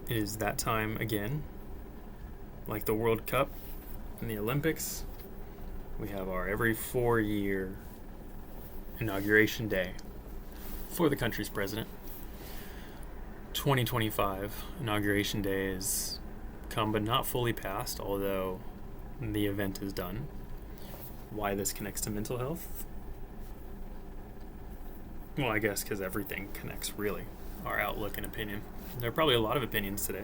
It is that time again. Like the World Cup and the Olympics, we have our every 4-year inauguration day for the country's president. 2025 inauguration day is come but not fully passed, although the event is done. Why this connects to mental health? Well, I guess because everything connects, really. Our outlook and opinion. There are probably a lot of opinions today.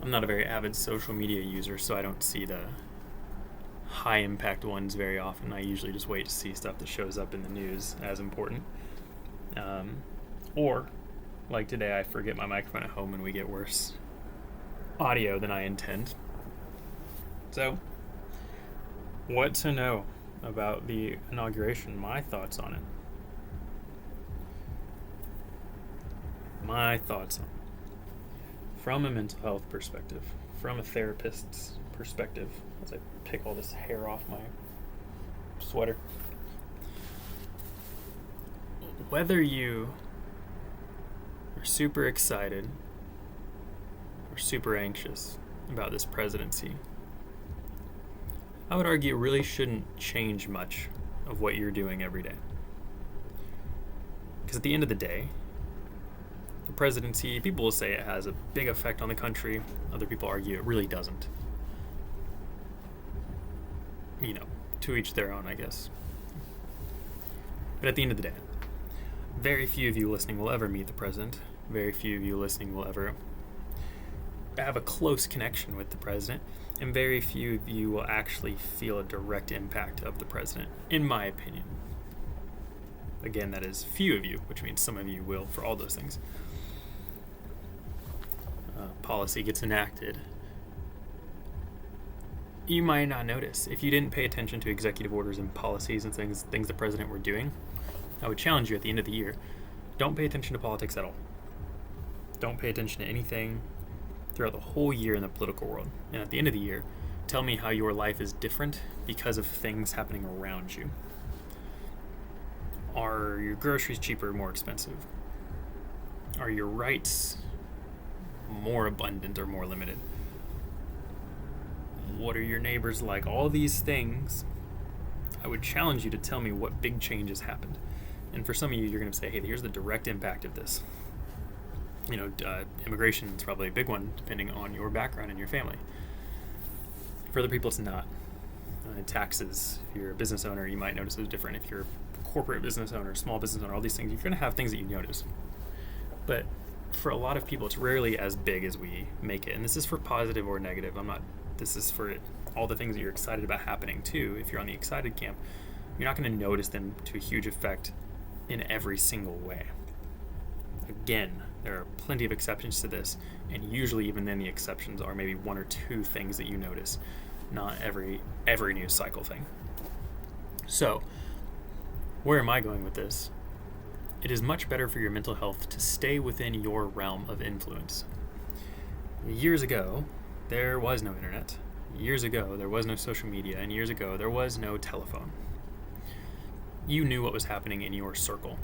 I'm not a very avid social media user, so I don't see the high impact ones very often. I usually just wait to see stuff that shows up in the news as important. Or, like today, I forget my microphone at home and we get worse audio than I intend. So, what to know about the inauguration? My thoughts on it. From a mental health perspective, from a therapist's perspective, as I pick all this hair off my sweater. Whether you are super excited or super anxious about this presidency, I would argue it really shouldn't change much of what you're doing every day. Because at the end of the day, the presidency, people will say it has a big effect on the country. Other people argue it really doesn't. To each their own, I guess. But at the end of the day, very few of you listening will ever meet the president. Very few of you listening will ever have a close connection with the president. And very few of you will actually feel a direct impact of the president, in my opinion. Again, that is few of you, which means some of you will for all those things. Policy gets enacted. You might not notice. If you didn't pay attention to executive orders and policies and things the president were doing, I would challenge you at the end of the year, don't pay attention to politics at all. Don't pay attention to anything throughout the whole year in the political world. And at the end of the year, tell me how your life is different because of things happening around you. Are your groceries cheaper or more expensive? Are your rights more abundant or more limited? What are your neighbors like? All these things, I would challenge you to tell me what big changes happened. And for some of you, you're going to say, hey, here's the direct impact of this. Immigration is probably a big one, depending on your background and your family. For other people, it's not. Taxes, if you're a business owner, you might notice it's different. If you're a corporate business owner, small business owner, all these things, you're going to have things that you notice. But for a lot of people, it's rarely as big as we make it. And this is for positive or negative. This is for all the things that you're excited about happening too. If you're on the excited camp, you're not going to notice them to a huge effect in every single way. Again, there are plenty of exceptions to this, and usually even then the exceptions are maybe one or two things that you notice, not every news cycle thing. So, where am I going with this? It is much better for your mental health to stay within your realm of influence. Years ago, there was no internet. Years ago, there was no social media. And years ago, there was no telephone. You knew what was happening in your circle.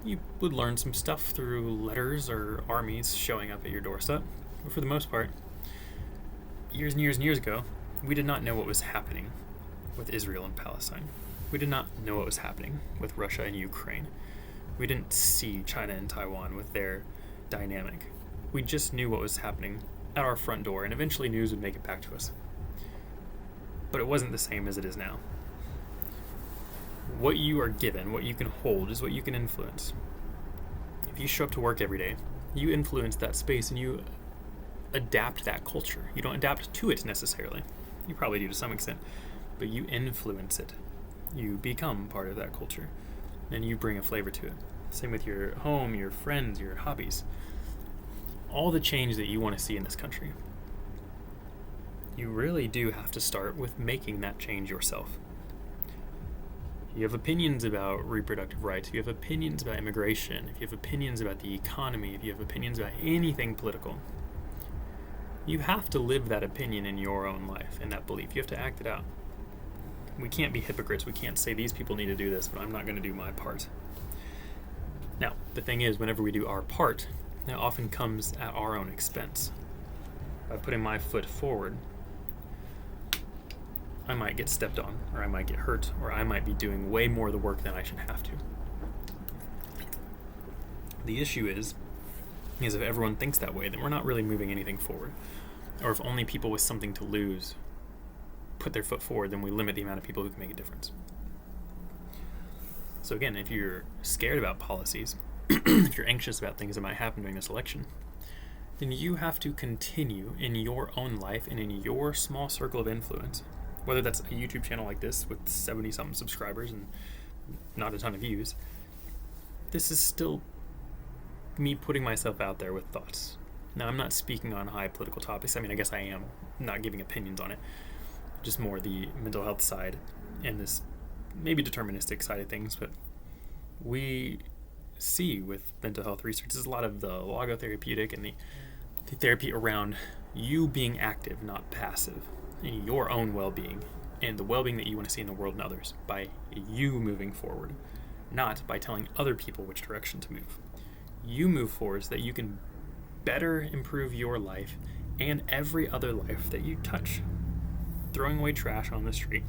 You would learn some stuff through letters or armies showing up at your doorstep. But for the most part, years and years and years ago, we did not know what was happening with Israel and Palestine. We did not know what was happening with Russia and Ukraine. We didn't see China and Taiwan with their dynamic. We just knew what was happening at our front door, and eventually news would make it back to us. But it wasn't the same as it is now. What you are given, what you can hold, is what you can influence. If you show up to work every day, you influence that space and you adapt that culture. You don't adapt to it necessarily. You probably do to some extent, but you influence it. You become part of that culture, and you bring a flavor to it. Same with your home, your friends, your hobbies. All the change that you want to see in this country. You really do have to start with making that change yourself. If you have opinions about reproductive rights, if you have opinions about immigration, if you have opinions about the economy, if you have opinions about anything political, you have to live that opinion in your own life and that belief. You have to act it out. We can't be hypocrites. We can't say these people need to do this, but I'm not going to do my part. Now, the thing is, whenever we do our part, that often comes at our own expense. By putting my foot forward, I might get stepped on, or I might get hurt, or I might be doing way more of the work than I should have to. The issue is if everyone thinks that way, then we're not really moving anything forward. Or if only people with something to lose put their foot forward, then we limit the amount of people who can make a difference. So again, if you're scared about policies, if you're anxious about things that might happen during this election, then you have to continue in your own life and in your small circle of influence, whether that's a YouTube channel like this with 70-something subscribers and not a ton of views. This is still me putting myself out there with thoughts. Now, I'm not speaking on high political topics. I mean, I guess I am not giving opinions on it, just more the mental health side and this maybe deterministic side of things. But we see with mental health research, there's a lot of the logotherapeutic and the therapy around you being active, not passive, in your own well-being and the well-being that you want to see in the world and others by you moving forward, not by telling other people which direction to move. You move forward so that you can better improve your life and every other life that you touch. Throwing away trash on the street,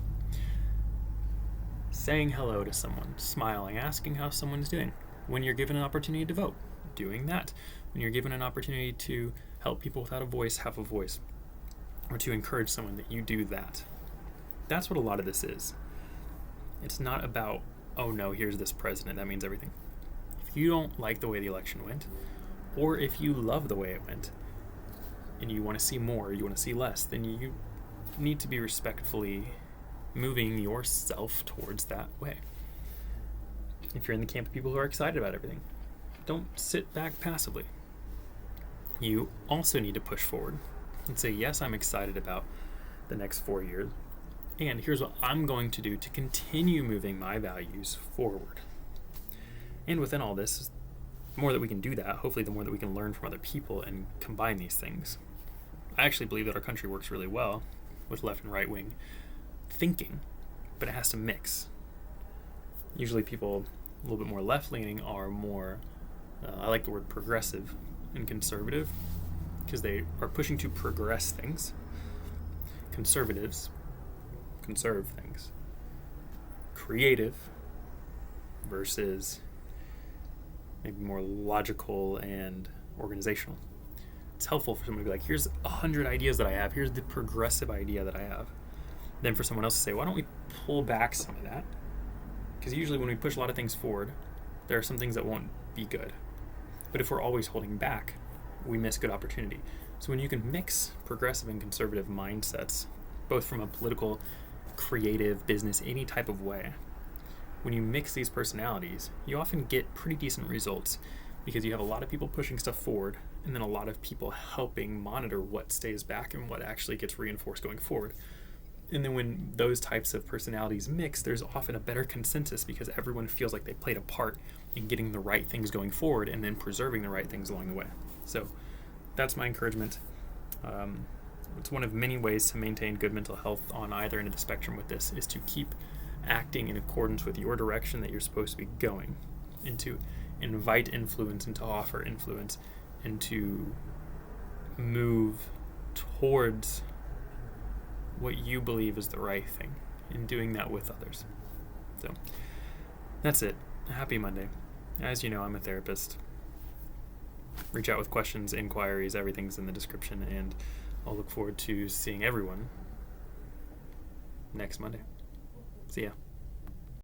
saying hello to someone, smiling, asking how someone's doing. When you're given an opportunity to vote, doing that. When you're given an opportunity to help people without a voice have a voice, or to encourage someone, that you do that. That's what a lot of this is. It's not about, oh no, here's this president, that means everything. If you don't like the way the election went, or if you love the way it went, and you want to see more, you want to see less, then you need to be respectfully moving yourself towards that way. If you're in the camp of people who are excited about everything, don't sit back passively. You also need to push forward and say, yes, I'm excited about the next 4 years, and here's what I'm going to do to continue moving my values forward. And within all this, the more that we can do that, hopefully the more that we can learn from other people and combine these things. I actually believe that our country works really well with left and right wing thinking, but it has to mix. Usually people a little bit more left-leaning are more, I like the word progressive and conservative, because they are pushing to progress things. Conservatives conserve things. Creative versus maybe more logical and organizational. It's helpful for someone to be like, here's 100 ideas that I have, here's the progressive idea that I have. Then for someone else to say, why don't we pull back some of that? Because usually when we push a lot of things forward, there are some things that won't be good. But if we're always holding back, we miss good opportunity. So when you can mix progressive and conservative mindsets, both from a political, creative, business, any type of way, when you mix these personalities, you often get pretty decent results, because you have a lot of people pushing stuff forward and then a lot of people helping monitor what stays back and what actually gets reinforced going forward. And then when those types of personalities mix, there's often a better consensus, because everyone feels like they played a part in getting the right things going forward and then preserving the right things along the way. So that's my encouragement. It's one of many ways to maintain good mental health on either end of the spectrum with this, is to keep acting in accordance with your direction that you're supposed to be going, and to invite influence and to offer influence, and to move towards what you believe is the right thing, and doing that with others. So that's it. Happy Monday. As you know, I'm a therapist. Reach out with questions, inquiries, everything's in the description, and I'll look forward to seeing everyone next Monday. See ya.